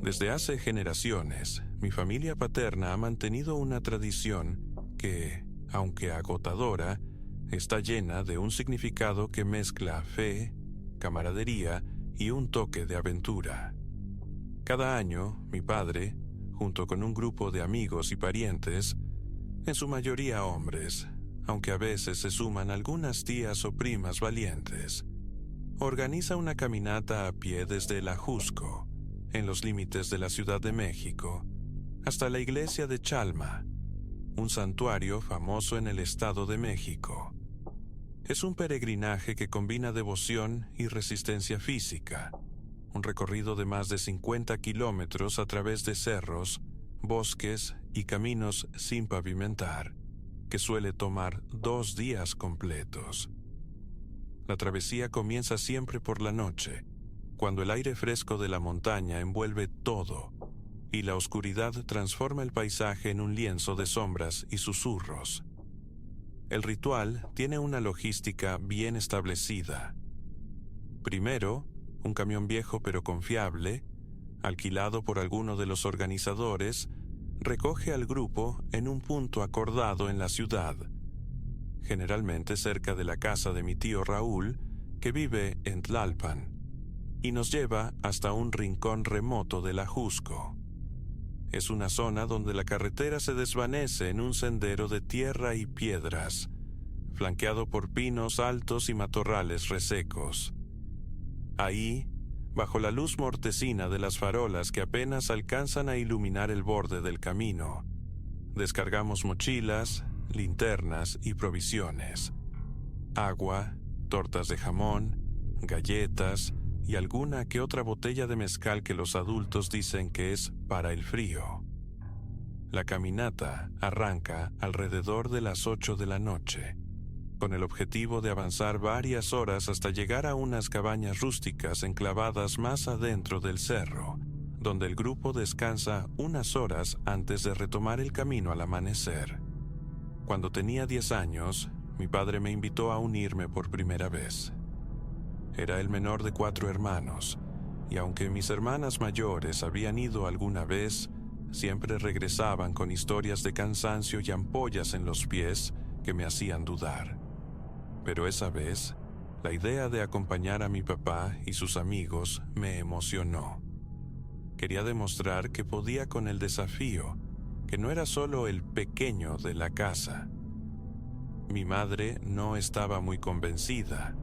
Desde hace generaciones, mi familia paterna ha mantenido una tradición que, aunque agotadora, está llena de un significado que mezcla fe, camaradería y un toque de aventura. Cada año, mi padre, junto con un grupo de amigos y parientes, en su mayoría hombres, aunque a veces se suman algunas tías o primas valientes, organiza una caminata a pie desde el Ajusco, en los límites de la Ciudad de México, hasta la iglesia de Chalma, un santuario famoso en el Estado de México. Es un peregrinaje que combina devoción y resistencia física, un recorrido de más de 50 kilómetros a través de cerros, bosques y caminos sin pavimentar, que suele tomar 2 días completos. La travesía comienza siempre por la noche, cuando el aire fresco de la montaña envuelve todo y la oscuridad transforma el paisaje en un lienzo de sombras y susurros. El ritual tiene una logística bien establecida. Primero, un camión viejo pero confiable, alquilado por alguno de los organizadores, recoge al grupo en un punto acordado en la ciudad, generalmente cerca de la casa de mi tío Raúl, que vive en Tlalpan, y nos lleva hasta un rincón remoto del Ajusco. Es una zona donde la carretera se desvanece en un sendero de tierra y piedras, flanqueado por pinos altos y matorrales resecos. Ahí, bajo la luz mortecina de las farolas que apenas alcanzan a iluminar el borde del camino, descargamos mochilas, linternas y provisiones. Agua, tortas de jamón, galletas y alguna que otra botella de mezcal que los adultos dicen que es para el frío. La caminata arranca alrededor de las 8 de la noche, con el objetivo de avanzar varias horas hasta llegar a unas cabañas rústicas enclavadas más adentro del cerro, donde el grupo descansa unas horas antes de retomar el camino al amanecer. Cuando tenía 10 años, mi padre me invitó a unirme por primera vez. Era el menor de 4 hermanos, y aunque mis hermanas mayores habían ido alguna vez, siempre regresaban con historias de cansancio y ampollas en los pies que me hacían dudar. Pero esa vez, la idea de acompañar a mi papá y sus amigos me emocionó. Quería demostrar que podía con el desafío, que no era solo el pequeño de la casa. Mi madre no estaba muy convencida.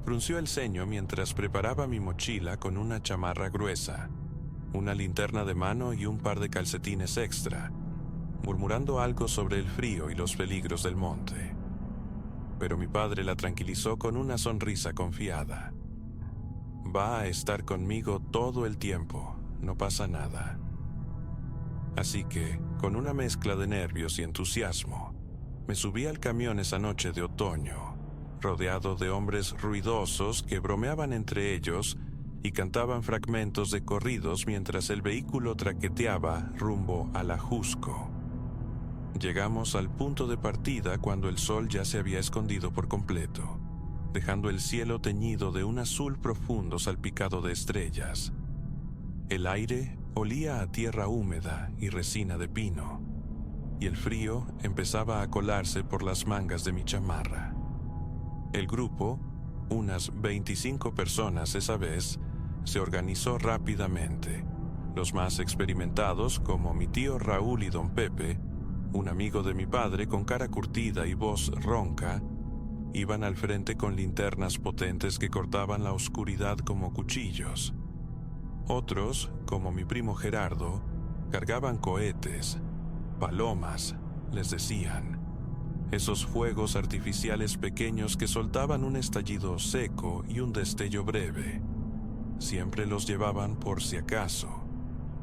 Frunció el ceño mientras preparaba mi mochila con una chamarra gruesa, una linterna de mano y un par de calcetines extra, murmurando algo sobre el frío y los peligros del monte. Pero mi padre la tranquilizó con una sonrisa confiada. Va a estar conmigo todo el tiempo, no pasa nada. Así que, con una mezcla de nervios y entusiasmo, me subí al camión esa noche de otoño, rodeado de hombres ruidosos que bromeaban entre ellos y cantaban fragmentos de corridos mientras el vehículo traqueteaba rumbo al Ajusco. Llegamos al punto de partida cuando el sol ya se había escondido por completo, dejando el cielo teñido de un azul profundo salpicado de estrellas. El aire olía a tierra húmeda y resina de pino, y el frío empezaba a colarse por las mangas de mi chamarra. El grupo, unas 25 personas esa vez, se organizó rápidamente. Los más experimentados, como mi tío Raúl y don Pepe, un amigo de mi padre con cara curtida y voz ronca, iban al frente con linternas potentes que cortaban la oscuridad como cuchillos. Otros, como mi primo Gerardo, cargaban cohetes, palomas, les decían. Esos fuegos artificiales pequeños que soltaban un estallido seco y un destello breve. Siempre los llevaban por si acaso,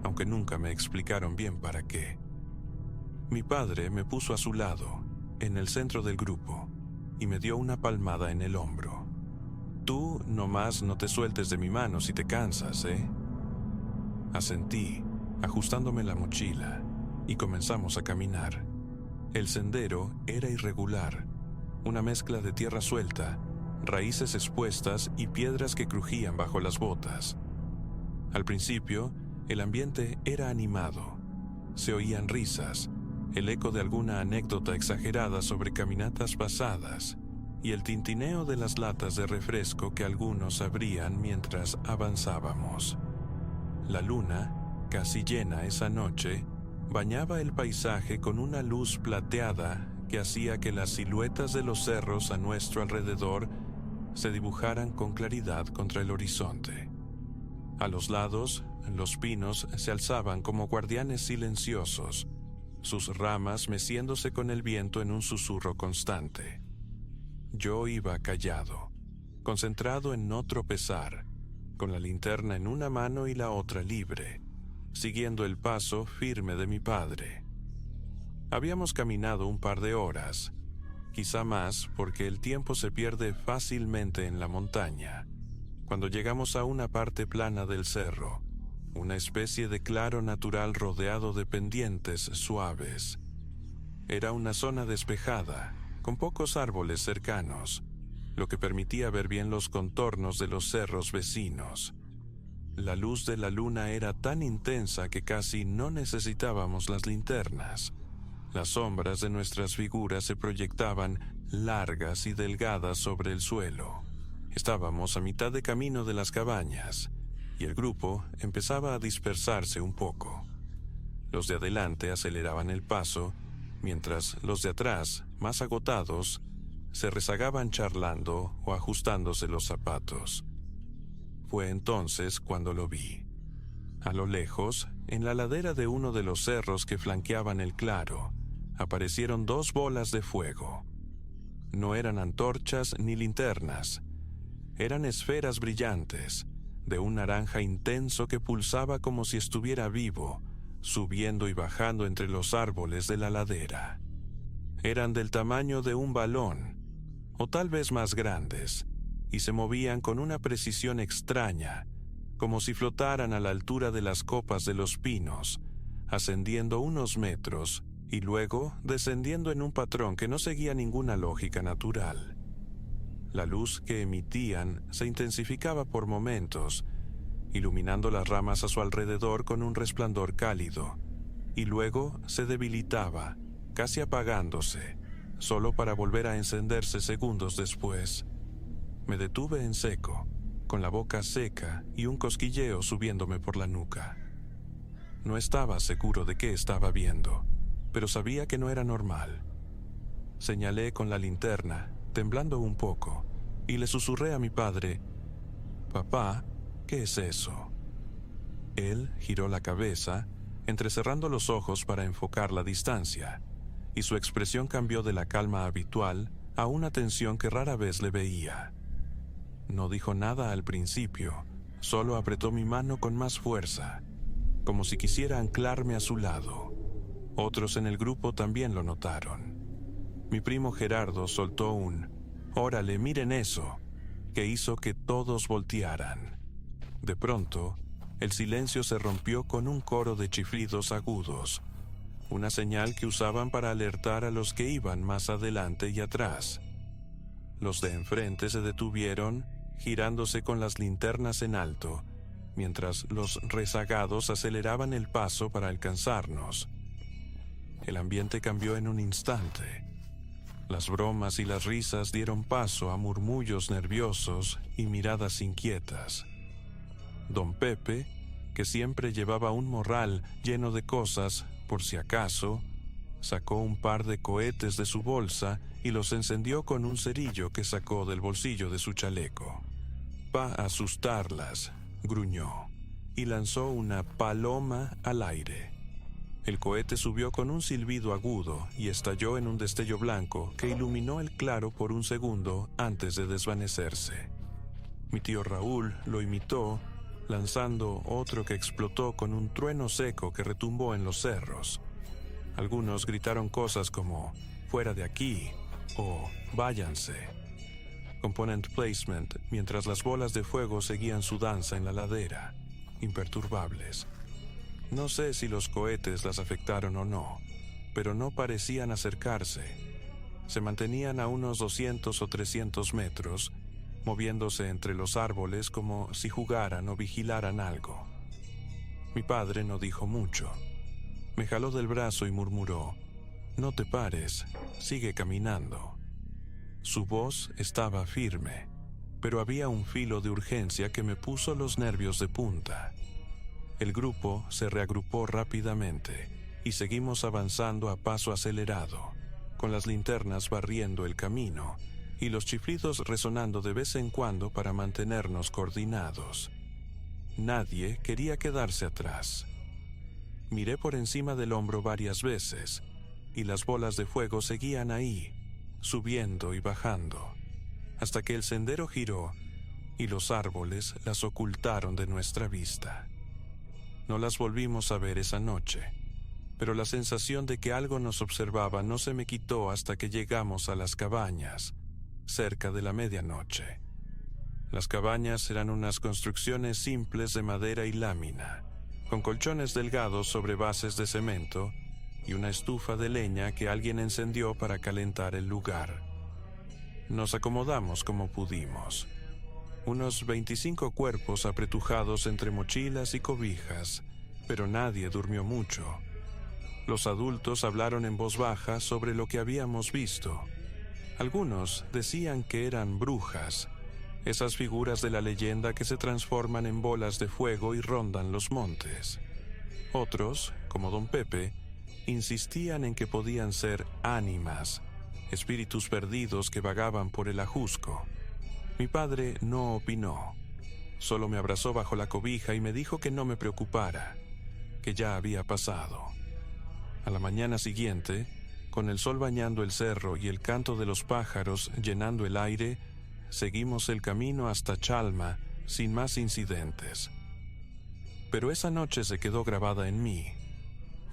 aunque nunca me explicaron bien para qué. Mi padre me puso a su lado, en el centro del grupo, y me dio una palmada en el hombro. Tú nomás no te sueltes de mi mano si te cansas, ¿eh? Asentí, ajustándome la mochila, y comenzamos a caminar. El sendero era irregular, una mezcla de tierra suelta, raíces expuestas y piedras que crujían bajo las botas. Al principio, El ambiente era animado. Se oían risas, el eco de alguna anécdota exagerada sobre caminatas pasadas y el tintineo de las latas de refresco que algunos abrían mientras avanzábamos. La luna, casi llena esa noche, bañaba el paisaje con una luz plateada que hacía que las siluetas de los cerros a nuestro alrededor se dibujaran con claridad contra el horizonte. A los lados, los pinos se alzaban como guardianes silenciosos, sus ramas meciéndose con el viento en un susurro constante. Yo iba callado, concentrado en no tropezar, con la linterna en una mano y la otra libre, siguiendo el paso firme de mi padre. Habíamos caminado un par de horas, quizá más porque el tiempo se pierde fácilmente en la montaña. Cuando llegamos a una parte plana del cerro, una especie de claro natural rodeado de pendientes suaves. Era una zona despejada, con pocos árboles cercanos, lo que permitía ver bien los contornos de los cerros vecinos. La luz de la luna era tan intensa que casi no necesitábamos las linternas. Las sombras de nuestras figuras se proyectaban largas y delgadas sobre el suelo. Estábamos a mitad de camino de las cabañas, y el grupo empezaba a dispersarse un poco. Los de adelante aceleraban el paso, mientras los de atrás, más agotados, se rezagaban charlando o ajustándose los zapatos. Fue entonces cuando lo vi. A lo lejos, en la ladera de uno de los cerros que flanqueaban el claro, aparecieron dos bolas de fuego. No eran antorchas ni linternas. Eran esferas brillantes, de un naranja intenso que pulsaba como si estuviera vivo, subiendo y bajando entre los árboles de la ladera. Eran del tamaño de un balón, o tal vez más grandes, y se movían con una precisión extraña, como si flotaran a la altura de las copas de los pinos, ascendiendo unos metros y luego descendiendo en un patrón que no seguía ninguna lógica natural. La luz que emitían se intensificaba por momentos, iluminando las ramas a su alrededor con un resplandor cálido, y luego se debilitaba, casi apagándose, solo para volver a encenderse segundos después. Me detuve en seco, con la boca seca y un cosquilleo subiéndome por la nuca. No estaba seguro de qué estaba viendo, pero sabía que no era normal. Señalé con la linterna, temblando un poco, y le susurré a mi padre: «Papá, ¿qué es eso?». Él giró la cabeza, entrecerrando los ojos para enfocar la distancia, y su expresión cambió de la calma habitual a una tensión que rara vez le veía. No dijo nada al principio, solo apretó mi mano con más fuerza, como si quisiera anclarme a su lado. Otros en el grupo también lo notaron. Mi primo Gerardo soltó un «Órale, miren eso», que hizo que todos voltearan. De pronto, el silencio se rompió con un coro de chiflidos agudos, una señal que usaban para alertar a los que iban más adelante y atrás. Los de enfrente se detuvieron, girándose con las linternas en alto, mientras los rezagados aceleraban el paso para alcanzarnos. El ambiente cambió en un instante. Las bromas y las risas dieron paso a murmullos nerviosos y miradas inquietas. Don Pepe, que siempre llevaba un morral lleno de cosas por si acaso, sacó un par de cohetes de su bolsa y los encendió con un cerillo que sacó del bolsillo de su chaleco. «Pa' asustarlas», gruñó, y lanzó una paloma al aire. El cohete subió con un silbido agudo y estalló en un destello blanco que iluminó el claro por un segundo antes de desvanecerse. Mi tío Raúl lo imitó, lanzando otro que explotó con un trueno seco que retumbó en los cerros. Algunos gritaron cosas como «fuera de aquí» o «váyanse». Component placement, mientras las bolas de fuego seguían su danza en la ladera, imperturbables. No sé si los cohetes las afectaron o no, pero no parecían acercarse. Se mantenían a unos 200 o 300 metros, moviéndose entre los árboles como si jugaran o vigilaran algo. Mi padre no dijo mucho. Me jaló del brazo y murmuró: «No te pares, sigue caminando». Su voz estaba firme, pero había un filo de urgencia que me puso los nervios de punta. El grupo se reagrupó rápidamente y seguimos avanzando a paso acelerado, con las linternas barriendo el camino y los chiflidos resonando de vez en cuando para mantenernos coordinados. Nadie quería quedarse atrás. Miré por encima del hombro varias veces y las bolas de fuego seguían ahí, subiendo y bajando, hasta que el sendero giró y los árboles las ocultaron de nuestra vista. No las volvimos a ver esa noche, pero la sensación de que algo nos observaba no se me quitó hasta que llegamos a las cabañas, cerca de la medianoche. Las cabañas eran unas construcciones simples de madera y lámina, con colchones delgados sobre bases de cemento y una estufa de leña que alguien encendió para calentar el lugar. Nos acomodamos como pudimos. Unos 25 cuerpos apretujados entre mochilas y cobijas, pero nadie durmió mucho. Los adultos hablaron en voz baja sobre lo que habíamos visto. Algunos decían que eran brujas, esas figuras de la leyenda que se transforman en bolas de fuego y rondan los montes. Otros, como don Pepe, insistían en que podían ser ánimas, espíritus perdidos que vagaban por el Ajusco. Mi padre no opinó, solo me abrazó bajo la cobija y me dijo que no me preocupara, que ya había pasado. A la mañana siguiente, con el sol bañando el cerro y el canto de los pájaros llenando el aire, seguimos el camino hasta Chalma sin más incidentes. Pero esa noche se quedó grabada en mí.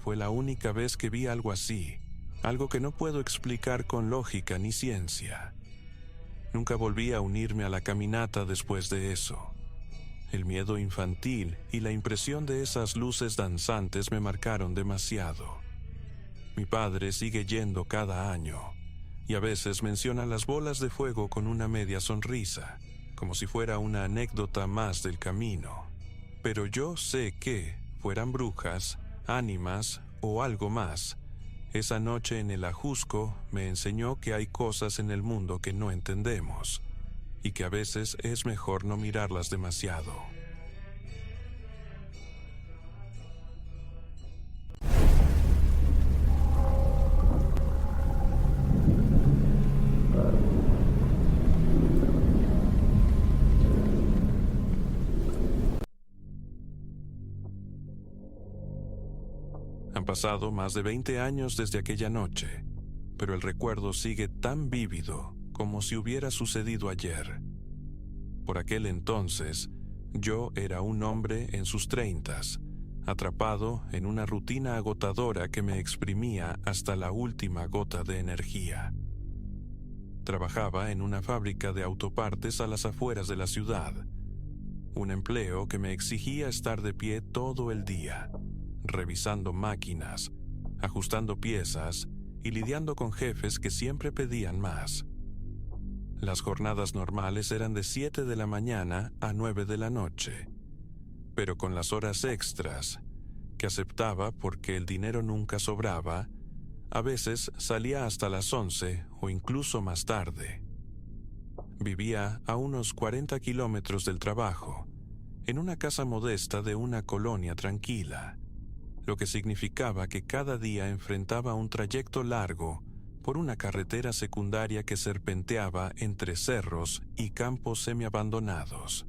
Fue la única vez que vi algo así, algo que no puedo explicar con lógica ni ciencia. Nunca volví a unirme a la caminata después de eso. El miedo infantil y la impresión de esas luces danzantes me marcaron demasiado. Mi padre sigue yendo cada año, y a veces menciona las bolas de fuego con una media sonrisa, como si fuera una anécdota más del camino. Pero yo sé que, fueran brujas, ánimas o algo más, esa noche en el Ajusco me enseñó que hay cosas en el mundo que no entendemos, y que a veces es mejor no mirarlas demasiado. Han pasado más de 20 años desde aquella noche, pero el recuerdo sigue tan vívido como si hubiera sucedido ayer. Por aquel entonces, yo era un hombre en sus 30s, atrapado en una rutina agotadora que me exprimía hasta la última gota de energía. Trabajaba en una fábrica de autopartes a las afueras de la ciudad, un empleo que me exigía estar de pie todo el día, revisando máquinas, ajustando piezas y lidiando con jefes que siempre pedían más. Las jornadas normales eran de 7 de la mañana a 9 de la noche, pero con las horas extras, que aceptaba porque el dinero nunca sobraba, a veces salía hasta las 11 o incluso más tarde. Vivía a unos 40 kilómetros del trabajo, en una casa modesta de una colonia tranquila, lo que significaba que cada día enfrentaba un trayecto largo por una carretera secundaria que serpenteaba entre cerros y campos semiabandonados.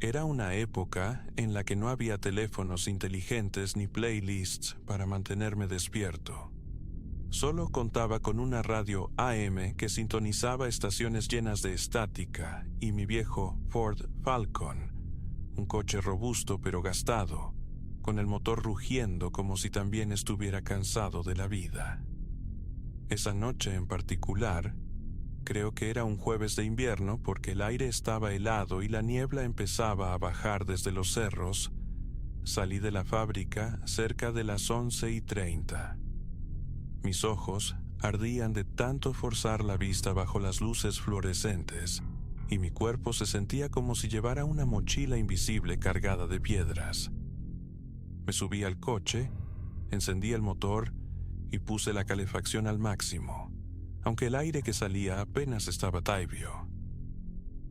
Era una época en la que no había teléfonos inteligentes ni playlists para mantenerme despierto. Solo contaba con una radio AM que sintonizaba estaciones llenas de estática y mi viejo Ford Falcon, un coche robusto pero gastado, con el motor rugiendo como si también estuviera cansado de la vida. Esa noche en particular, creo que era un jueves de invierno porque el aire estaba helado y la niebla empezaba a bajar desde los cerros, salí de la fábrica cerca de las 11:30. Mis ojos ardían de tanto forzar la vista bajo las luces fluorescentes y mi cuerpo se sentía como si llevara una mochila invisible cargada de piedras. Me subí al coche, encendí el motor y puse la calefacción al máximo, aunque el aire que salía apenas estaba tibio.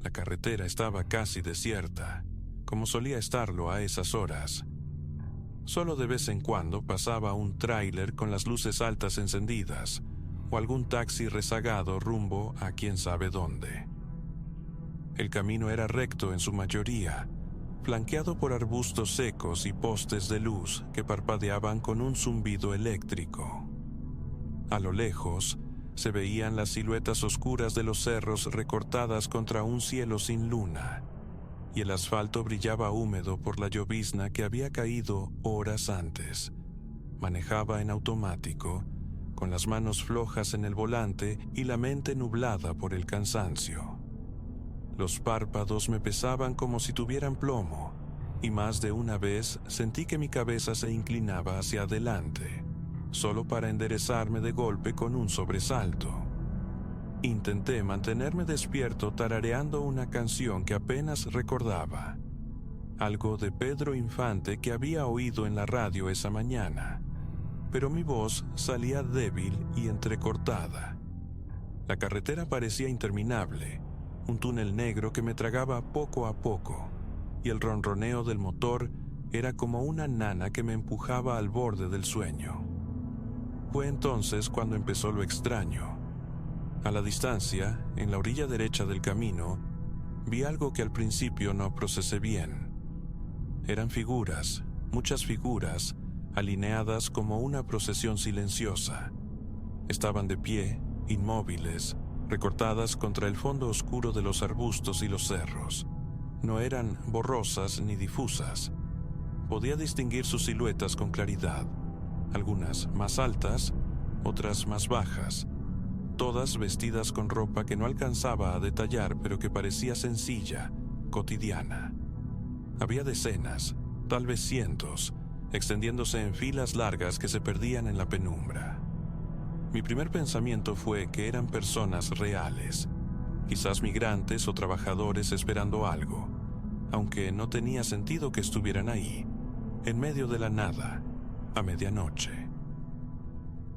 La carretera estaba casi desierta, como solía estarlo a esas horas. Solo de vez en cuando pasaba un tráiler con las luces altas encendidas o algún taxi rezagado rumbo a quién sabe dónde. El camino era recto en su mayoría, flanqueado por arbustos secos y postes de luz que parpadeaban con un zumbido eléctrico. A lo lejos se veían las siluetas oscuras de los cerros recortadas contra un cielo sin luna, y el asfalto brillaba húmedo por la llovizna que había caído horas antes. Manejaba en automático, con las manos flojas en el volante y la mente nublada por el cansancio. Los párpados me pesaban como si tuvieran plomo, y más de una vez sentí que mi cabeza se inclinaba hacia adelante, solo para enderezarme de golpe con un sobresalto. Intenté mantenerme despierto tarareando una canción que apenas recordaba, algo de Pedro Infante que había oído en la radio esa mañana, pero mi voz salía débil y entrecortada. La carretera parecía interminable, un túnel negro que me tragaba poco a poco, y el ronroneo del motor era como una nana que me empujaba al borde del sueño. Fue entonces cuando empezó lo extraño. A la distancia, en la orilla derecha del camino, vi algo que al principio no procesé bien. Eran figuras, muchas figuras, alineadas como una procesión silenciosa. Estaban de pie, inmóviles, recortadas contra el fondo oscuro de los arbustos y los cerros. No eran borrosas ni difusas. Podía distinguir sus siluetas con claridad, algunas más altas, otras más bajas, todas vestidas con ropa que no alcanzaba a detallar, pero que parecía sencilla, cotidiana. Había decenas, tal vez cientos, extendiéndose en filas largas que se perdían en la penumbra. Mi primer pensamiento fue que eran personas reales, quizás migrantes o trabajadores esperando algo, aunque no tenía sentido que estuvieran ahí, en medio de la nada, a medianoche.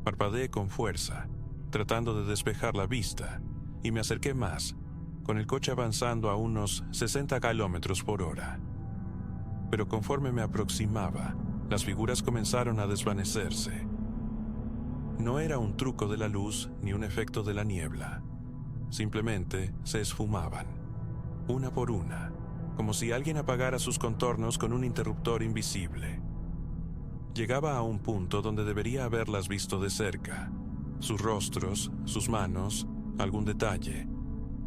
Parpadeé con fuerza, tratando de despejar la vista, y me acerqué más, con el coche avanzando a unos 60 kilómetros por hora. Pero conforme me aproximaba, las figuras comenzaron a desvanecerse. No era un truco de la luz ni un efecto de la niebla. Simplemente se esfumaban, una por una, como si alguien apagara sus contornos con un interruptor invisible. Llegaba a un punto donde debería haberlas visto de cerca, sus rostros, sus manos, algún detalle,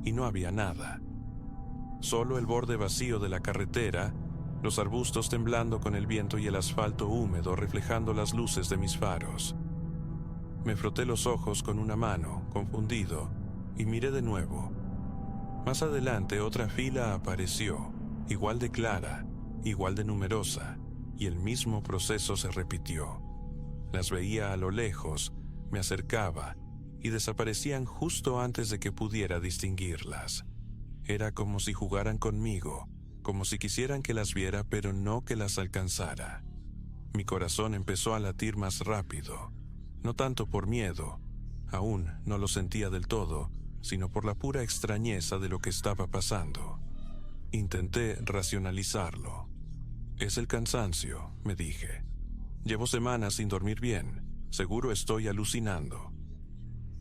y no había nada. Solo el borde vacío de la carretera, los arbustos temblando con el viento y el asfalto húmedo reflejando las luces de mis faros. Me froté los ojos con una mano, confundido, y miré de nuevo. Más adelante otra fila apareció, igual de clara, igual de numerosa, y el mismo proceso se repitió. Las veía a lo lejos, me acercaba, y desaparecían justo antes de que pudiera distinguirlas. Era como si jugaran conmigo, como si quisieran que las viera pero no que las alcanzara. Mi corazón empezó a latir más rápido, no tanto por miedo, aún no lo sentía del todo, sino por la pura extrañeza de lo que estaba pasando. Intenté racionalizarlo. Es el cansancio, me dije. Llevo semanas sin dormir bien, seguro estoy alucinando.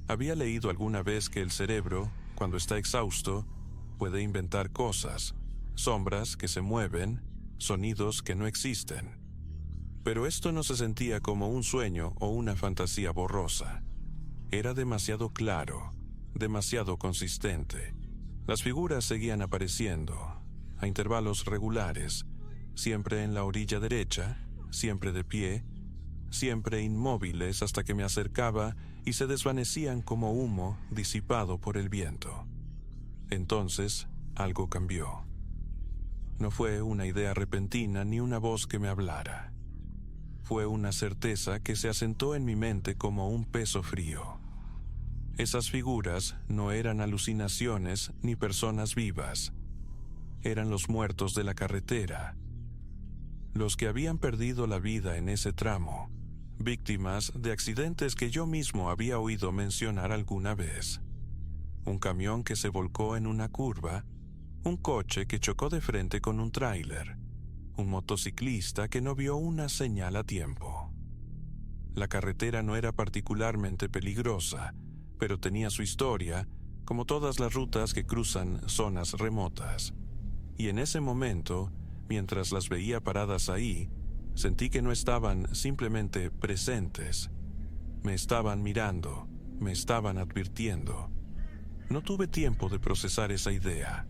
Había leído alguna vez que el cerebro, cuando está exhausto, puede inventar cosas, sombras que se mueven, sonidos que no existen. Pero esto no se sentía como un sueño o una fantasía borrosa. Era demasiado claro, demasiado consistente. Las figuras seguían apareciendo, a intervalos regulares, siempre en la orilla derecha, siempre de pie, siempre inmóviles hasta que me acercaba y se desvanecían como humo disipado por el viento. Entonces, algo cambió. No fue una idea repentina ni una voz que me hablara. Fue una certeza que se asentó en mi mente como un peso frío. Esas figuras no eran alucinaciones ni personas vivas. Eran los muertos de la carretera. los que habían perdido la vida en ese tramo, víctimas de accidentes que yo mismo había oído mencionar alguna vez. Un camión que se volcó en una curva, un coche que chocó de frente con un tráiler, un motociclista que no vio una señal a tiempo. La carretera no era particularmente peligrosa, pero tenía su historia, como todas las rutas que cruzan zonas remotas. Y en ese momento, mientras las veía paradas ahí, sentí que no estaban simplemente presentes. Me estaban mirando, me estaban advirtiendo. No tuve tiempo de procesar esa idea.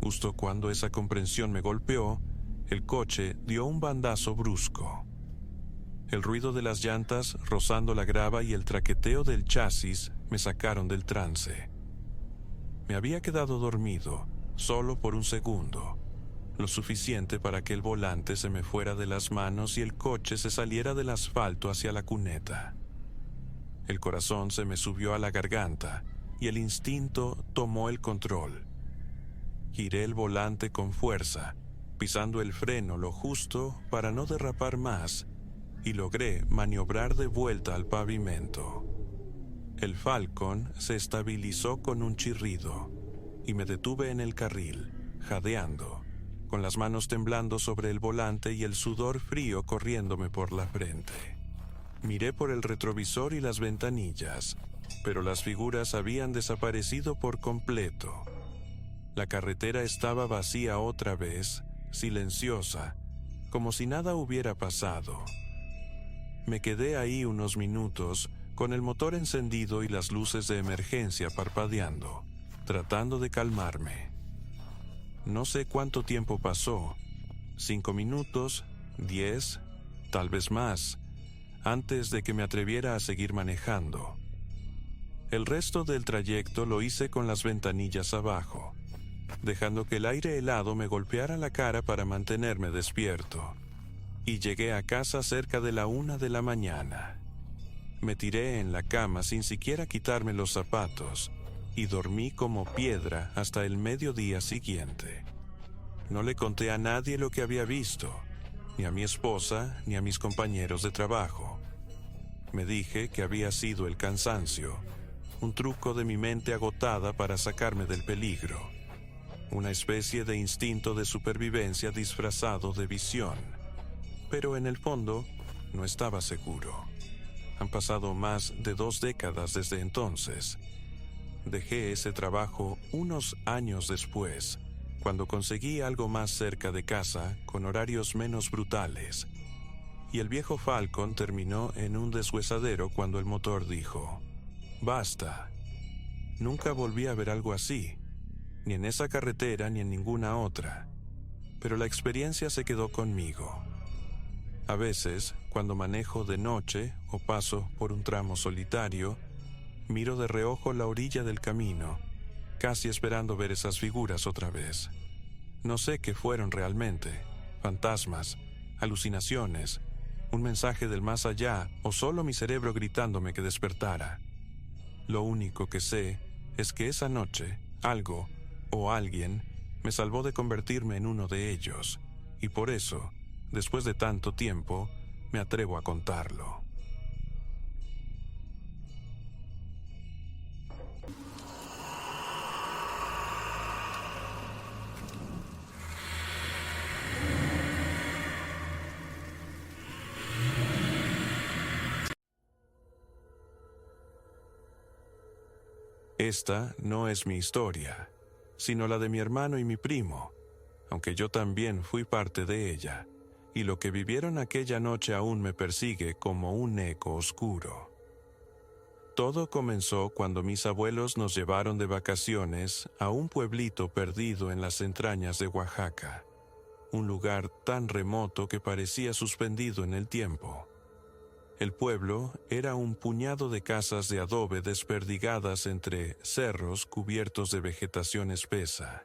Justo cuando esa comprensión me golpeó, el coche dio un bandazo brusco. El ruido de las llantas rozando la grava y el traqueteo del chasis me sacaron del trance. Me había quedado dormido, solo por un segundo, lo suficiente para que el volante se me fuera de las manos y el coche se saliera del asfalto hacia la cuneta. El corazón se me subió a la garganta y el instinto tomó el control. Giré el volante con fuerza, pisando el freno lo justo para no derrapar más, y logré maniobrar de vuelta al pavimento. El Falcon se estabilizó con un chirrido, y me detuve en el carril, jadeando, con las manos temblando sobre el volante y el sudor frío corriéndome por la frente. Miré por el retrovisor y las ventanillas, pero las figuras habían desaparecido por completo. La carretera estaba vacía otra vez, silenciosa, como si nada hubiera pasado. Me quedé ahí unos minutos, con el motor encendido y las luces de emergencia parpadeando, tratando de calmarme. No sé cuánto tiempo pasó, 5 minutos, 10, tal vez más, antes de que me atreviera a seguir manejando. El resto del trayecto lo hice con las ventanillas abajo, dejando que el aire helado me golpeara la cara para mantenerme despierto. Y llegué a casa cerca de la 1 de la mañana. Me tiré en la cama sin siquiera quitarme los zapatos y dormí como piedra hasta el mediodía siguiente. No le conté a nadie lo que había visto, ni a mi esposa ni a mis compañeros de trabajo. Me dije que había sido el cansancio, un truco de mi mente agotada para sacarme del peligro, una especie de instinto de supervivencia disfrazado de visión. Pero en el fondo, no estaba seguro. Han pasado más de 2 décadas desde entonces. Dejé ese trabajo unos años después, cuando conseguí algo más cerca de casa, con horarios menos brutales. Y el viejo Falcon terminó en un deshuesadero cuando el motor dijo: «Basta». Nunca volví a ver algo así, ni en esa carretera ni en ninguna otra. Pero la experiencia se quedó conmigo. A veces, cuando manejo de noche o paso por un tramo solitario, miro de reojo la orilla del camino, casi esperando ver esas figuras otra vez. No sé qué fueron realmente: fantasmas, alucinaciones, un mensaje del más allá o solo mi cerebro gritándome que despertara. Lo único que sé es que esa noche, algo o alguien me salvó de convertirme en uno de ellos, y por eso, después de tanto tiempo, me atrevo a contarlo. Esta no es mi historia, sino la de mi hermano y mi primo, aunque yo también fui parte de ella, y lo que vivieron aquella noche aún me persigue como un eco oscuro. Todo comenzó cuando mis abuelos nos llevaron de vacaciones a un pueblito perdido en las entrañas de Oaxaca, un lugar tan remoto que parecía suspendido en el tiempo. El pueblo era un puñado de casas de adobe desperdigadas entre cerros cubiertos de vegetación espesa,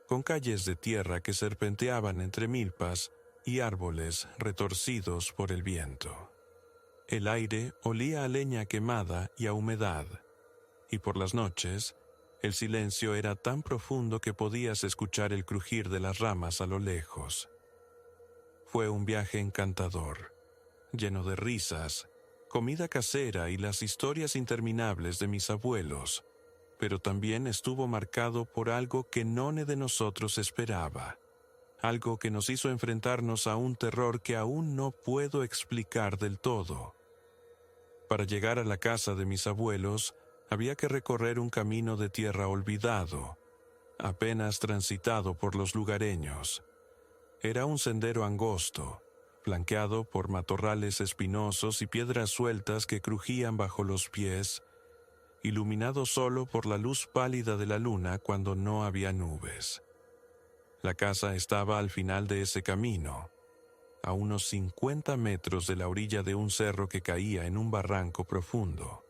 con calles de tierra que serpenteaban entre milpas y árboles retorcidos por el viento. El aire olía a leña quemada y a humedad, y por las noches, el silencio era tan profundo que podías escuchar el crujir de las ramas a lo lejos. Fue un viaje encantador, lleno de risas, comida casera y las historias interminables de mis abuelos, pero también estuvo marcado por algo que none de nosotros esperaba, algo que nos hizo enfrentarnos a un terror que aún no puedo explicar del todo. Para llegar a la casa de mis abuelos, había que recorrer un camino de tierra olvidado, apenas transitado por los lugareños. Era un sendero angosto, flanqueado por matorrales espinosos y piedras sueltas que crujían bajo los pies, iluminado solo por la luz pálida de la luna cuando no había nubes. La casa estaba al final de ese camino, a unos 50 metros de la orilla de un cerro que caía en un barranco profundo,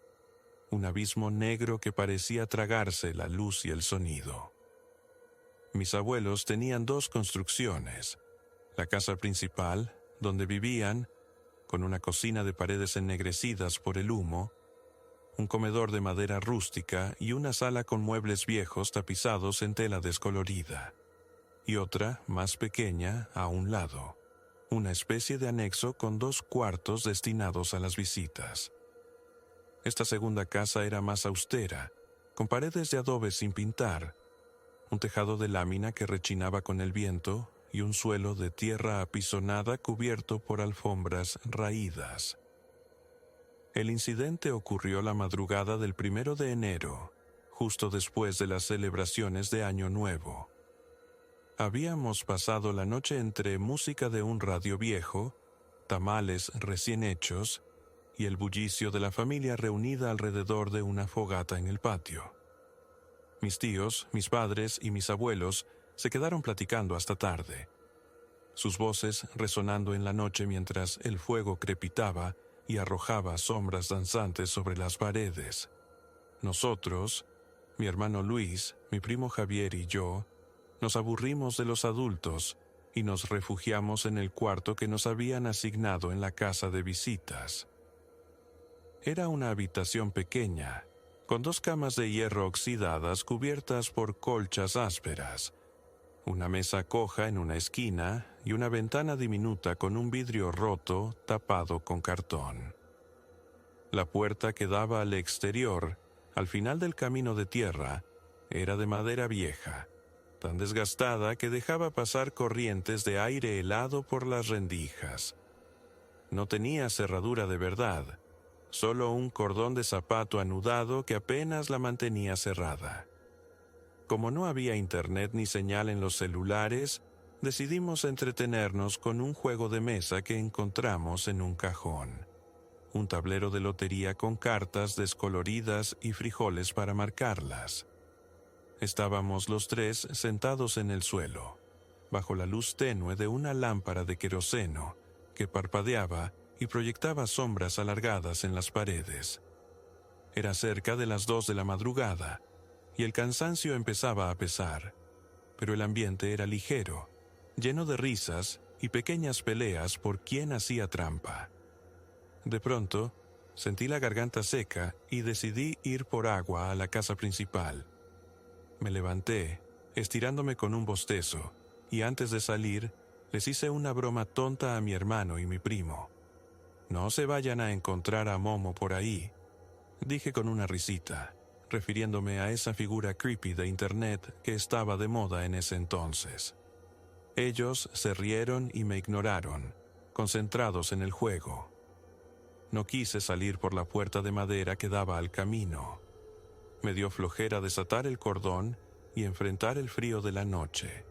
un abismo negro que parecía tragarse la luz y el sonido. Mis abuelos tenían dos construcciones: la casa principal, donde vivían, con una cocina de paredes ennegrecidas por el humo, un comedor de madera rústica y una sala con muebles viejos tapizados en tela descolorida, y otra, más pequeña, a un lado, una especie de anexo con 2 cuartos destinados a las visitas. Esta segunda casa era más austera, con paredes de adobe sin pintar, un tejado de lámina que rechinaba con el viento y un suelo de tierra apisonada cubierto por alfombras raídas. El incidente ocurrió la madrugada del 1 de enero, justo después de las celebraciones de Año Nuevo. Habíamos pasado la noche entre música de un radio viejo, tamales recién hechos y el bullicio de la familia reunida alrededor de una fogata en el patio. Mis tíos, mis padres y mis abuelos se quedaron platicando hasta tarde, sus voces resonando en la noche mientras el fuego crepitaba y arrojaba sombras danzantes sobre las paredes. Nosotros, mi hermano Luis, mi primo Javier y yo, nos aburrimos de los adultos y nos refugiamos en el cuarto que nos habían asignado en la casa de visitas. Era una habitación pequeña, con 2 camas de hierro oxidadas cubiertas por colchas ásperas, una mesa coja en una esquina y una ventana diminuta con un vidrio roto tapado con cartón. La puerta que daba al exterior, al final del camino de tierra, era de madera vieja, tan desgastada que dejaba pasar corrientes de aire helado por las rendijas. No tenía cerradura de verdad, solo un cordón de zapato anudado que apenas la mantenía cerrada. Como no había internet ni señal en los celulares, decidimos entretenernos con un juego de mesa que encontramos en un cajón. Un tablero de lotería con cartas descoloridas y frijoles para marcarlas. Estábamos los 3 sentados en el suelo, bajo la luz tenue de una lámpara de queroseno que parpadeaba y proyectaba sombras alargadas en las paredes. Era cerca de las 2 de la madrugada, y el cansancio empezaba a pesar, pero el ambiente era ligero, lleno de risas y pequeñas peleas por quién hacía trampa. De pronto, sentí la garganta seca y decidí ir por agua a la casa principal. Me levanté, estirándome con un bostezo, y antes de salir, les hice una broma tonta a mi hermano y mi primo. «No se vayan a encontrar a Momo por ahí», dije con una risita, refiriéndome a esa figura creepy de internet que estaba de moda en ese entonces. Ellos se rieron y me ignoraron, concentrados en el juego. No quise salir por la puerta de madera que daba al camino. Me dio flojera desatar el cordón y enfrentar el frío de la noche.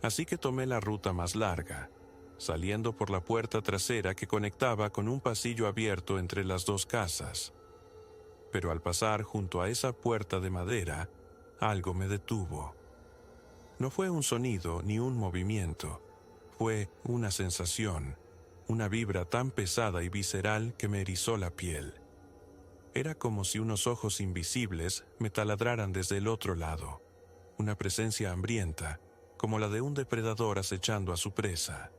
Así que tomé la ruta más larga, saliendo por la puerta trasera que conectaba con un pasillo abierto entre las 2 casas. Pero al pasar junto a esa puerta de madera, algo me detuvo. No fue un sonido ni un movimiento, fue una sensación, una vibra tan pesada y visceral que me erizó la piel. Era como si unos ojos invisibles me taladraran desde el otro lado, una presencia hambrienta, como la de un depredador acechando a su presa.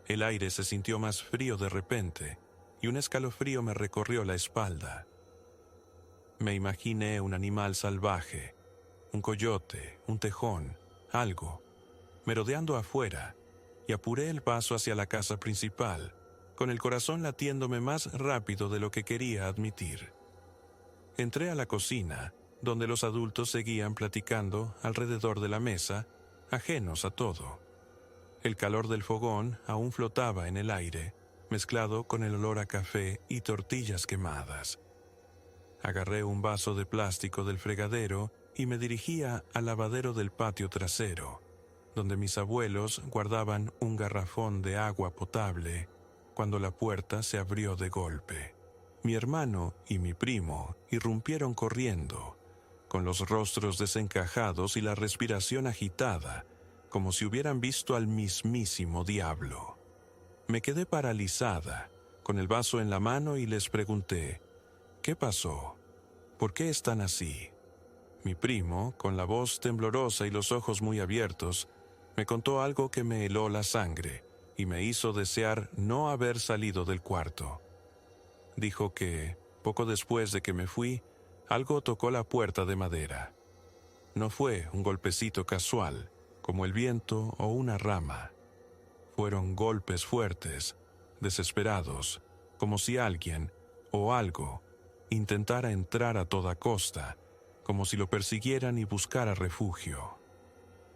El aire se sintió más frío de repente, y un escalofrío me recorrió la espalda. Me imaginé un animal salvaje, un coyote, un tejón, algo, merodeando afuera, y apuré el paso hacia la casa principal, con el corazón latiéndome más rápido de lo que quería admitir. Entré a la cocina, donde los adultos seguían platicando alrededor de la mesa, ajenos a todo. El calor del fogón aún flotaba en el aire, mezclado con el olor a café y tortillas quemadas. Agarré un vaso de plástico del fregadero y me dirigía al lavadero del patio trasero, donde mis abuelos guardaban un garrafón de agua potable, cuando la puerta se abrió de golpe. Mi hermano y mi primo irrumpieron corriendo, con los rostros desencajados y la respiración agitada, como si hubieran visto al mismísimo diablo. Me quedé paralizada, con el vaso en la mano, y les pregunté, ¿qué pasó? ¿Por qué están así? Mi primo, con la voz temblorosa y los ojos muy abiertos, me contó algo que me heló la sangre y me hizo desear no haber salido del cuarto. Dijo que, poco después de que me fui, algo tocó la puerta de madera. No fue un golpecito casual, como el viento o una rama. Fueron golpes fuertes, desesperados, como si alguien o algo intentara entrar a toda costa, como si lo persiguieran y buscara refugio.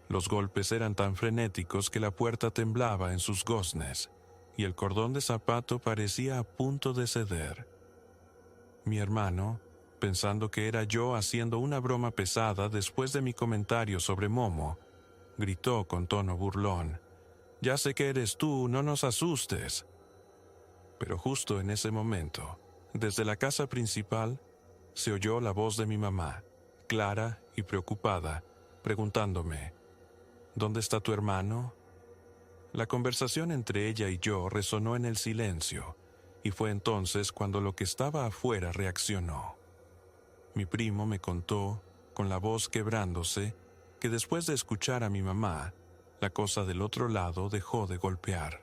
Los golpes eran tan frenéticos que la puerta temblaba en sus goznes y el cordón de zapato parecía a punto de ceder. Mi hermano, pensando que era yo haciendo una broma pesada después de mi comentario sobre Momo, gritó con tono burlón, «Ya sé que eres tú, no nos asustes». Pero justo en ese momento, desde la casa principal, se oyó la voz de mi mamá, clara y preocupada, preguntándome, «¿Dónde está tu hermano?». La conversación entre ella y yo resonó en el silencio, y fue entonces cuando lo que estaba afuera reaccionó. Mi primo me contó, con la voz quebrándose, que después de escuchar a mi mamá, la cosa del otro lado dejó de golpear.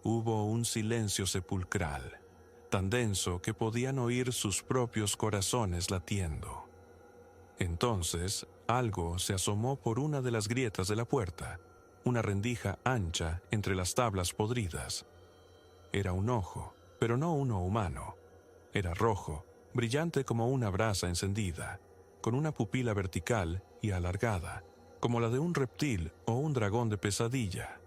Hubo un silencio sepulcral, tan denso que podían oír sus propios corazones latiendo. Entonces, algo se asomó por una de las grietas de la puerta, una rendija ancha entre las tablas podridas. Era un ojo, pero no uno humano. Era rojo, brillante como una brasa encendida, con una pupila vertical y alargada, como la de un reptil o un dragón de pesadilla.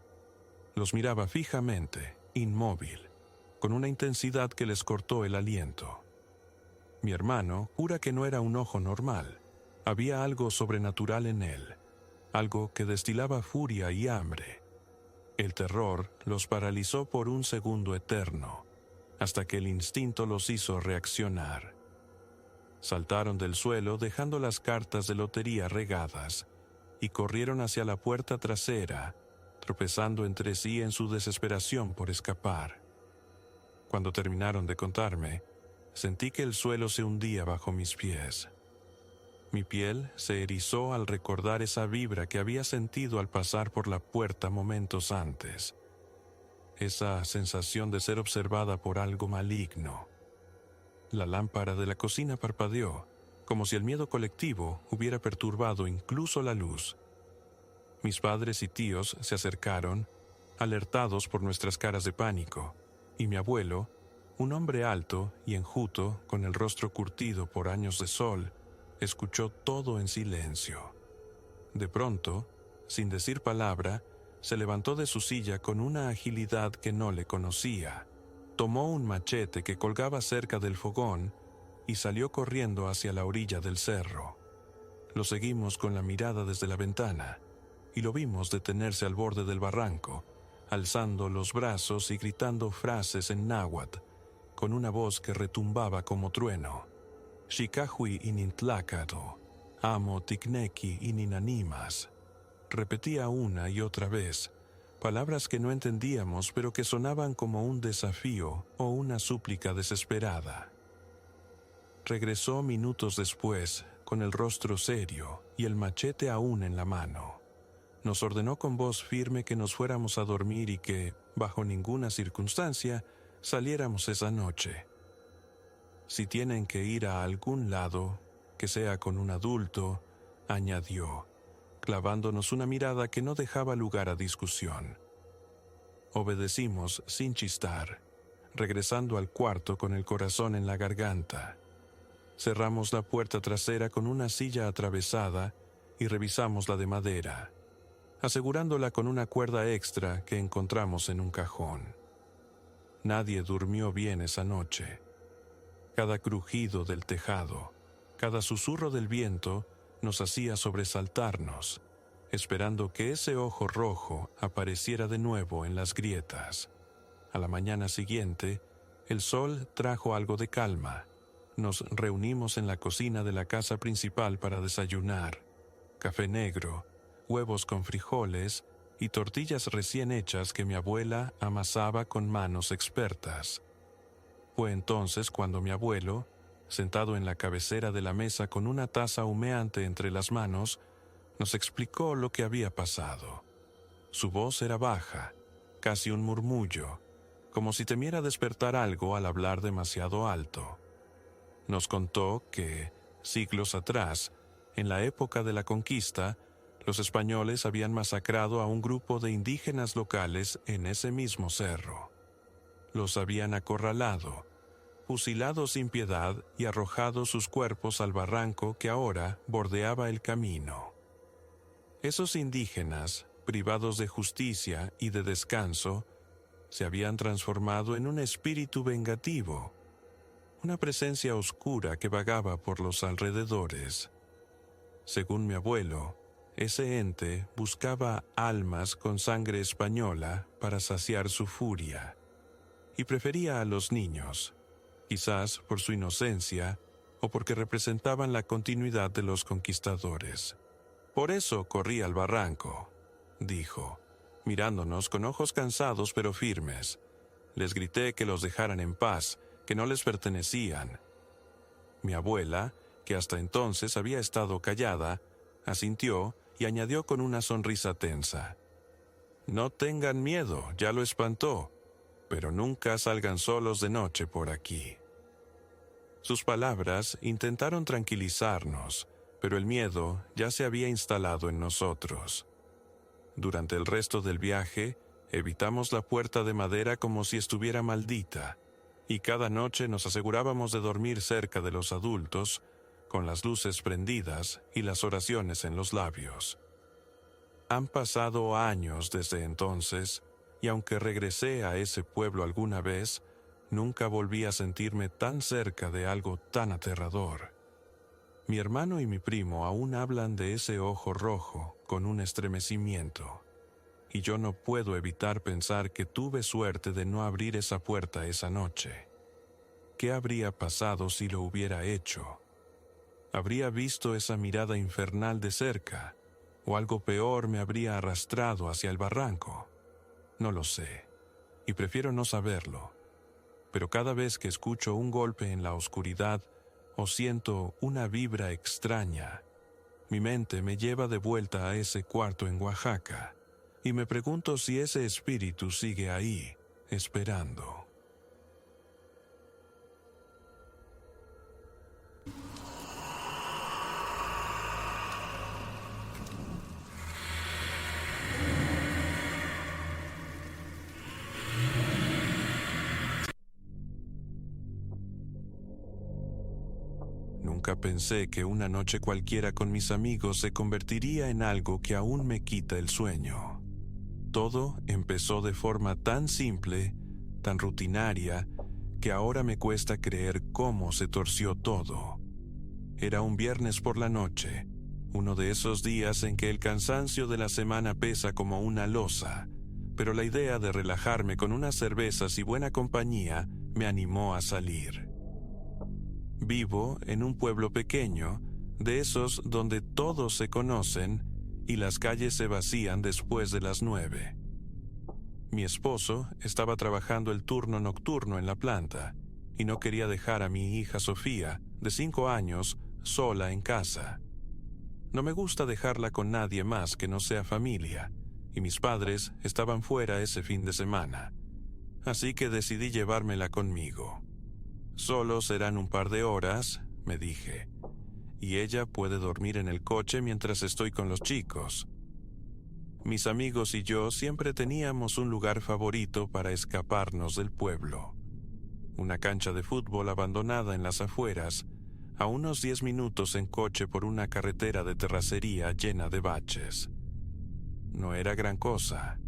Los miraba fijamente, inmóvil, con una intensidad que les cortó el aliento. Mi hermano jura que no era un ojo normal. Había algo sobrenatural en él, algo que destilaba furia y hambre. El terror los paralizó por un segundo eterno, hasta que el instinto los hizo reaccionar. Saltaron del suelo dejando las cartas de lotería regadas y corrieron hacia la puerta trasera, tropezando entre sí en su desesperación por escapar. Cuando terminaron de contarme, sentí que el suelo se hundía bajo mis pies. Mi piel se erizó al recordar esa vibra que había sentido al pasar por la puerta momentos antes. Esa sensación de ser observada por algo maligno. La lámpara de la cocina parpadeó, como si el miedo colectivo hubiera perturbado incluso la luz. Mis padres y tíos se acercaron, alertados por nuestras caras de pánico, y mi abuelo, un hombre alto y enjuto con el rostro curtido por años de sol, escuchó todo en silencio. De pronto, sin decir palabra, se levantó de su silla con una agilidad que no le conocía, tomó un machete que colgaba cerca del fogón y salió corriendo hacia la orilla del cerro. Lo seguimos con la mirada desde la ventana y lo vimos detenerse al borde del barranco, alzando los brazos y gritando frases en náhuatl, con una voz que retumbaba como trueno. Xicahui inintlacado, amo ticnequi ininanimas. Repetía una y otra vez, palabras que no entendíamos pero que sonaban como un desafío o una súplica desesperada. Regresó minutos después, con el rostro serio y el machete aún en la mano. Nos ordenó con voz firme que nos fuéramos a dormir y que, bajo ninguna circunstancia, saliéramos esa noche. Si tienen que ir a algún lado, que sea con un adulto, añadió, clavándonos una mirada que no dejaba lugar a discusión. Obedecimos sin chistar, regresando al cuarto con el corazón en la garganta. Cerramos la puerta trasera con una silla atravesada y revisamos la de madera, asegurándola con una cuerda extra que encontramos en un cajón. Nadie durmió bien esa noche. Cada crujido del tejado, cada susurro del viento nos hacía sobresaltarnos, esperando que ese ojo rojo apareciera de nuevo en las grietas. A la mañana siguiente, el sol trajo algo de calma. Nos reunimos en la cocina de la casa principal para desayunar. Café negro, huevos con frijoles y tortillas recién hechas que mi abuela amasaba con manos expertas. Fue entonces cuando mi abuelo, sentado en la cabecera de la mesa con una taza humeante entre las manos, nos explicó lo que había pasado. Su voz era baja, casi un murmullo, como si temiera despertar algo al hablar demasiado alto. Nos contó que, siglos atrás, en la época de la conquista, los españoles habían masacrado a un grupo de indígenas locales en ese mismo cerro. Los habían acorralado, fusilado sin piedad y arrojado sus cuerpos al barranco que ahora bordeaba el camino. Esos indígenas, privados de justicia y de descanso, se habían transformado en un espíritu vengativo, una presencia oscura que vagaba por los alrededores. Según mi abuelo, ese ente buscaba almas con sangre española para saciar su furia, y prefería a los niños, quizás por su inocencia o porque representaban la continuidad de los conquistadores. Por eso corrí al barranco, dijo, mirándonos con ojos cansados pero firmes. Les grité que los dejaran en paz, que no les pertenecían. Mi abuela, que hasta entonces había estado callada, asintió y añadió con una sonrisa tensa: «No tengan miedo, ya lo espantó, pero nunca salgan solos de noche por aquí». Sus palabras intentaron tranquilizarnos, pero el miedo ya se había instalado en nosotros. Durante el resto del viaje, evitamos la puerta de madera como si estuviera maldita, y cada noche nos asegurábamos de dormir cerca de los adultos, con las luces prendidas y las oraciones en los labios. Han pasado años desde entonces, y aunque regresé a ese pueblo alguna vez, nunca volví a sentirme tan cerca de algo tan aterrador. Mi hermano y mi primo aún hablan de ese ojo rojo con un estremecimiento, y yo no puedo evitar pensar que tuve suerte de no abrir esa puerta esa noche. ¿Qué habría pasado si lo hubiera hecho? ¿Habría visto esa mirada infernal de cerca, o algo peor me habría arrastrado hacia el barranco? No lo sé, y prefiero no saberlo. Pero cada vez que escucho un golpe en la oscuridad o siento una vibra extraña, mi mente me lleva de vuelta a ese cuarto en Oaxaca, y me pregunto si ese espíritu sigue ahí, esperando. Nunca pensé que una noche cualquiera con mis amigos se convertiría en algo que aún me quita el sueño. Todo empezó de forma tan simple, tan rutinaria, que ahora me cuesta creer cómo se torció todo. Era un viernes por la noche, uno de esos días en que el cansancio de la semana pesa como una losa, pero la idea de relajarme con unas cervezas y buena compañía me animó a salir. Vivo en un pueblo pequeño, de esos donde todos se conocen y las calles se vacían después de las 9. Mi esposo estaba trabajando el turno nocturno en la planta y no quería dejar a mi hija Sofía, de 5 años, sola en casa. No me gusta dejarla con nadie más que no sea familia, y mis padres estaban fuera ese fin de semana, así que decidí llevármela conmigo. Solo serán un par de horas, me dije, y ella puede dormir en el coche mientras estoy con los chicos. Mis amigos y yo siempre teníamos un lugar favorito para escaparnos del pueblo. Una cancha de fútbol abandonada en las afueras, a unos 10 minutos en coche por una carretera de terracería llena de baches. No era gran cosa.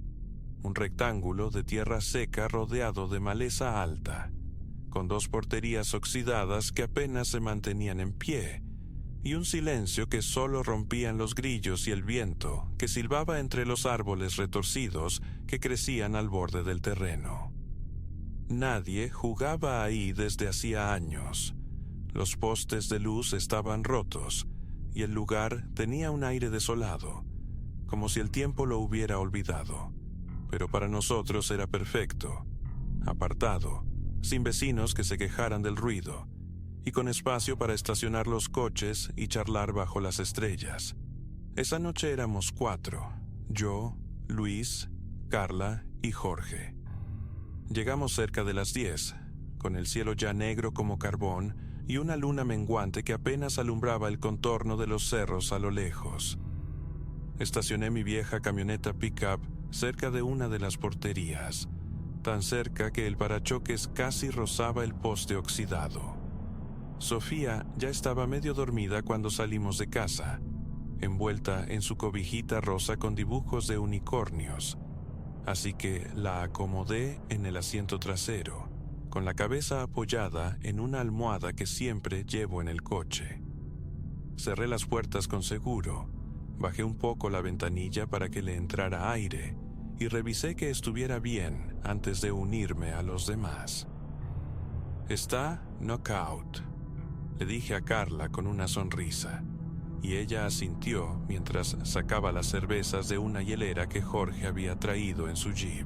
Un rectángulo de tierra seca rodeado de maleza alta, con 2 porterías oxidadas que apenas se mantenían en pie, y un silencio que solo rompían los grillos y el viento que silbaba entre los árboles retorcidos que crecían al borde del terreno. Nadie jugaba ahí desde hacía años. Los postes de luz estaban rotos y el lugar tenía un aire desolado, como si el tiempo lo hubiera olvidado. Pero para nosotros era perfecto, apartado, sin vecinos que se quejaran del ruido, y con espacio para estacionar los coches y charlar bajo las estrellas. Esa noche éramos 4, yo, Luis, Carla y Jorge. Llegamos cerca de las 10, con el cielo ya negro como carbón y una luna menguante que apenas alumbraba el contorno de los cerros a lo lejos. Estacioné mi vieja camioneta pick-up cerca de una de las porterías, tan cerca que el parachoques casi rozaba el poste oxidado. Sofía ya estaba medio dormida cuando salimos de casa, envuelta en su cobijita rosa con dibujos de unicornios, así que la acomodé en el asiento trasero, con la cabeza apoyada en una almohada que siempre llevo en el coche. Cerré las puertas con seguro, bajé un poco la ventanilla para que le entrara aire y revisé que estuviera bien antes de unirme a los demás. «Está knockout», le dije a Carla con una sonrisa, y ella asintió mientras sacaba las cervezas de una hielera que Jorge había traído en su jeep.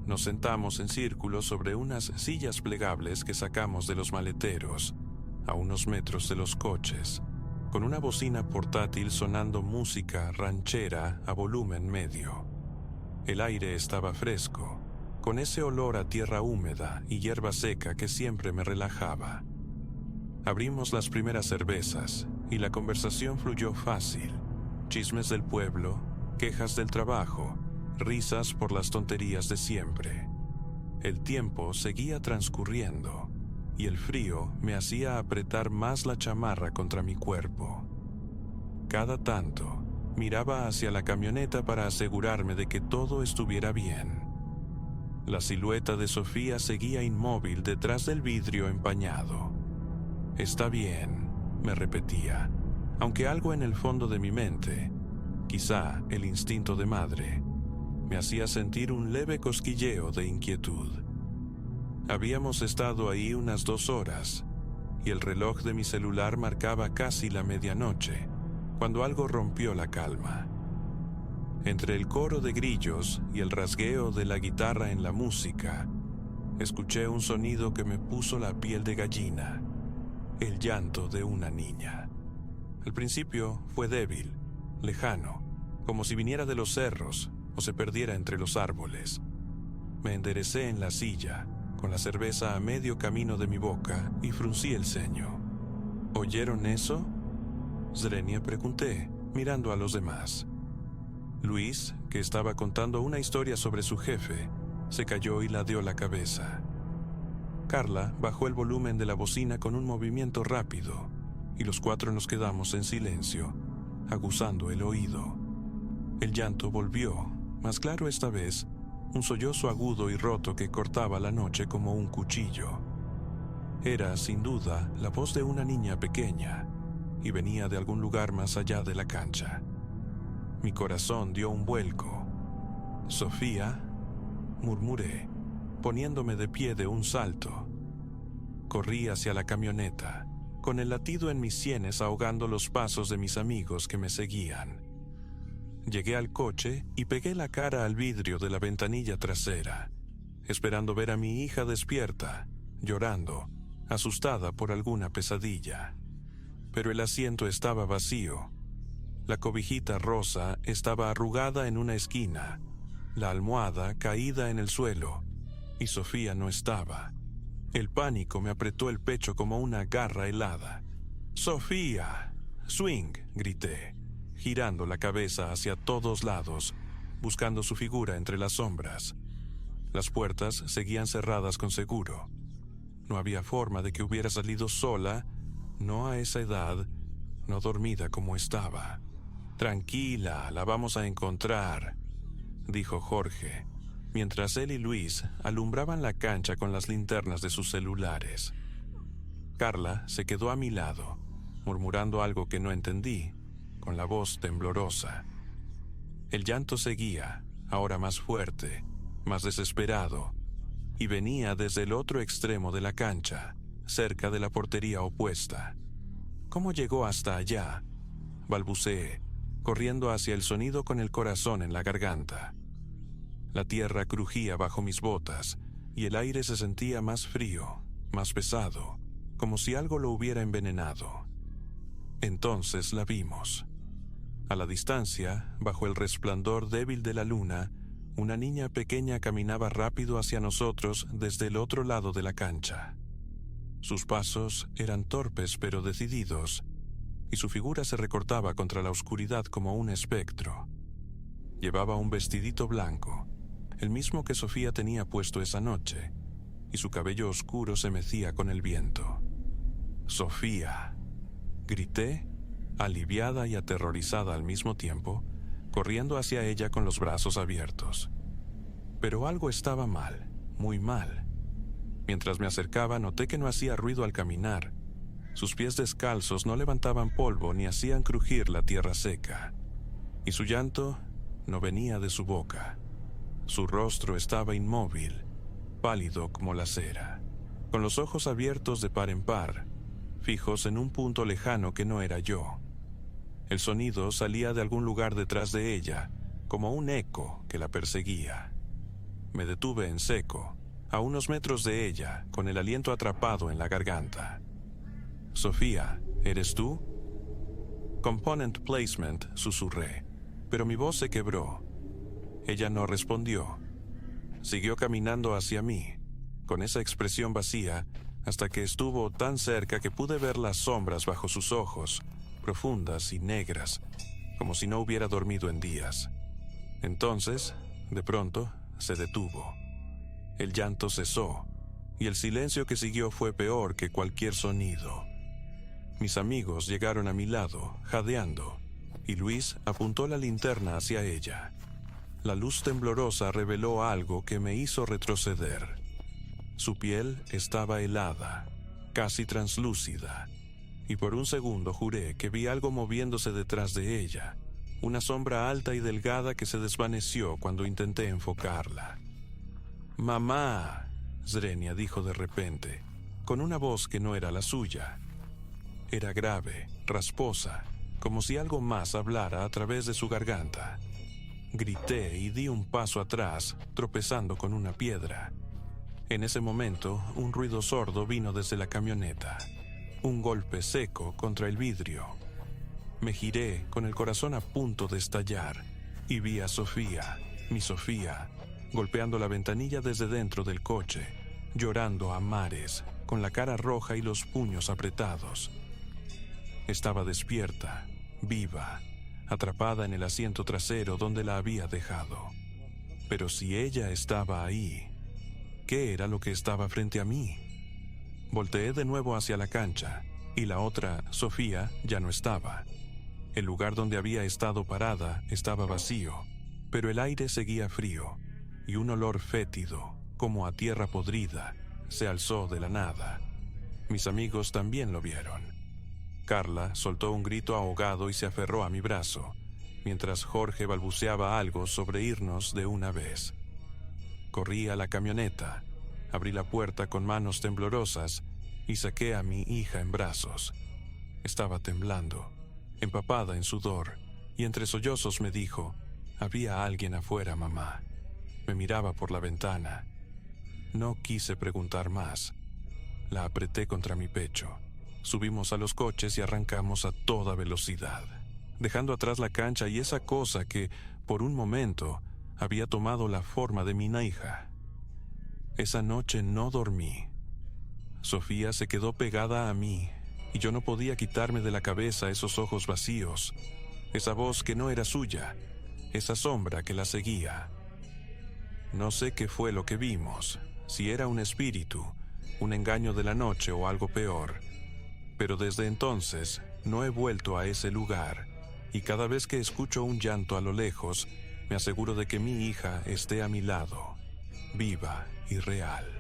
Nos sentamos en círculo sobre unas sillas plegables que sacamos de los maleteros, a unos metros de los coches, con una bocina portátil sonando música ranchera a volumen medio. El aire estaba fresco, con ese olor a tierra húmeda y hierba seca que siempre me relajaba. Abrimos las primeras cervezas y la conversación fluyó fácil. Chismes del pueblo, quejas del trabajo, risas por las tonterías de siempre. El tiempo seguía transcurriendo y el frío me hacía apretar más la chamarra contra mi cuerpo. Cada tanto, miraba hacia la camioneta para asegurarme de que todo estuviera bien. La silueta de Sofía seguía inmóvil detrás del vidrio empañado. «Está bien», me repetía, aunque algo en el fondo de mi mente, quizá el instinto de madre, me hacía sentir un leve cosquilleo de inquietud. Habíamos estado ahí unas 2 horas, y el reloj de mi celular marcaba casi la medianoche, cuando algo rompió la calma. Entre el coro de grillos y el rasgueo de la guitarra en la música, escuché un sonido que me puso la piel de gallina. El llanto de una niña. Al principio fue débil, lejano, como si viniera de los cerros o se perdiera entre los árboles. Me enderecé en la silla, con la cerveza a medio camino de mi boca, y fruncí el ceño. «¿Oyeron eso?», Zrenia pregunté, mirando a los demás. Luis, que estaba contando una historia sobre su jefe, se calló y ladeó la cabeza. Carla bajó el volumen de la bocina con un movimiento rápido, y los 4 nos quedamos en silencio, aguzando el oído. El llanto volvió, más claro esta vez, un sollozo agudo y roto que cortaba la noche como un cuchillo. Era, sin duda, la voz de una niña pequeña, y venía de algún lugar más allá de la cancha. Mi corazón dio un vuelco. «Sofía», murmuré, poniéndome de pie de un salto. Corrí hacia la camioneta, con el latido en mis sienes ahogando los pasos de mis amigos que me seguían. Llegué al coche y pegué la cara al vidrio de la ventanilla trasera, esperando ver a mi hija despierta, llorando, asustada por alguna pesadilla. Pero el asiento estaba vacío. La cobijita rosa estaba arrugada en una esquina, la almohada caída en el suelo, y Sofía no estaba. El pánico me apretó el pecho como una garra helada. «¡Sofía! ¡Swing!», grité. girando la cabeza hacia todos lados, buscando su figura entre las sombras. Las puertas seguían cerradas con seguro. No había forma de que hubiera salido sola, no a esa edad, no dormida como estaba. «Tranquila, la vamos a encontrar», dijo Jorge, mientras él y Luis alumbraban la cancha con las linternas de sus celulares. Carla se quedó a mi lado, murmurando algo que no entendí, con la voz temblorosa. El llanto seguía, ahora más fuerte, más desesperado, y venía desde el otro extremo de la cancha, cerca de la portería opuesta. ¿Cómo llegó hasta allá?, balbuceé, corriendo hacia el sonido con el corazón en la garganta. La tierra crujía bajo mis botas y el aire se sentía más frío, más pesado, como si algo lo hubiera envenenado. Entonces la vimos. A la distancia, bajo el resplandor débil de la luna, una niña pequeña caminaba rápido hacia nosotros desde el otro lado de la cancha. Sus pasos eran torpes pero decididos, y su figura se recortaba contra la oscuridad como un espectro. Llevaba un vestidito blanco, el mismo que Sofía tenía puesto esa noche, y su cabello oscuro se mecía con el viento. «Sofía», grité, aliviada y aterrorizada al mismo tiempo, corriendo hacia ella con los brazos abiertos. Pero algo estaba mal, muy mal. Mientras me acercaba noté que no hacía ruido al caminar. Sus pies descalzos no levantaban polvo ni hacían crujir la tierra seca. Y su llanto no venía de su boca. Su rostro estaba inmóvil, pálido como la cera, con los ojos abiertos de par en par, fijos en un punto lejano que no era yo. El sonido salía de algún lugar detrás de ella, como un eco que la perseguía. Me detuve en seco, a unos metros de ella, con el aliento atrapado en la garganta. «Sofía, ¿eres tú?» «Component placement», susurré, pero mi voz se quebró. Ella no respondió. Siguió caminando hacia mí, con esa expresión vacía, hasta que estuvo tan cerca que pude ver las sombras bajo sus ojos, profundas y negras, como si no hubiera dormido en días. Entonces, de pronto, se detuvo. El llanto cesó, y el silencio que siguió fue peor que cualquier sonido. Mis amigos llegaron a mi lado, jadeando, y Luis apuntó la linterna hacia ella. La luz temblorosa reveló algo que me hizo retroceder. Su piel estaba helada, casi translúcida, y por un segundo juré que vi algo moviéndose detrás de ella, una sombra alta y delgada que se desvaneció cuando intenté enfocarla. «Mamá», Zrenia dijo de repente, con una voz que no era la suya. Era grave, rasposa, como si algo más hablara a través de su garganta. Grité y di un paso atrás, tropezando con una piedra. En ese momento, un ruido sordo vino desde la camioneta. Un golpe seco contra el vidrio. Me giré con el corazón a punto de estallar y vi a Sofía, mi Sofía, golpeando la ventanilla desde dentro del coche, llorando a mares, con la cara roja y los puños apretados. Estaba despierta, viva, atrapada en el asiento trasero donde la había dejado. Pero si ella estaba ahí, ¿qué era lo que estaba frente a mí? Volteé de nuevo hacia la cancha, y la otra, Sofía, ya no estaba. El lugar donde había estado parada estaba vacío, pero el aire seguía frío, y un olor fétido, como a tierra podrida, se alzó de la nada. Mis amigos también lo vieron. Carla soltó un grito ahogado y se aferró a mi brazo, mientras Jorge balbuceaba algo sobre irnos de una vez. Corrí a la camioneta, abrí la puerta con manos temblorosas y saqué a mi hija en brazos. Estaba temblando, empapada en sudor, y entre sollozos me dijo: «Había alguien afuera, mamá». Me miraba por la ventana. No quise preguntar más. La apreté contra mi pecho. Subimos a los coches y arrancamos a toda velocidad, dejando atrás la cancha y esa cosa que, por un momento, había tomado la forma de mi hija. Esa noche no dormí. Sofía se quedó pegada a mí y yo no podía quitarme de la cabeza esos ojos vacíos, esa voz que no era suya, esa sombra que la seguía. No sé qué fue lo que vimos, si era un espíritu, un engaño de la noche o algo peor, pero desde entonces no he vuelto a ese lugar, y cada vez que escucho un llanto a lo lejos, me aseguro de que mi hija esté a mi lado, viva y real.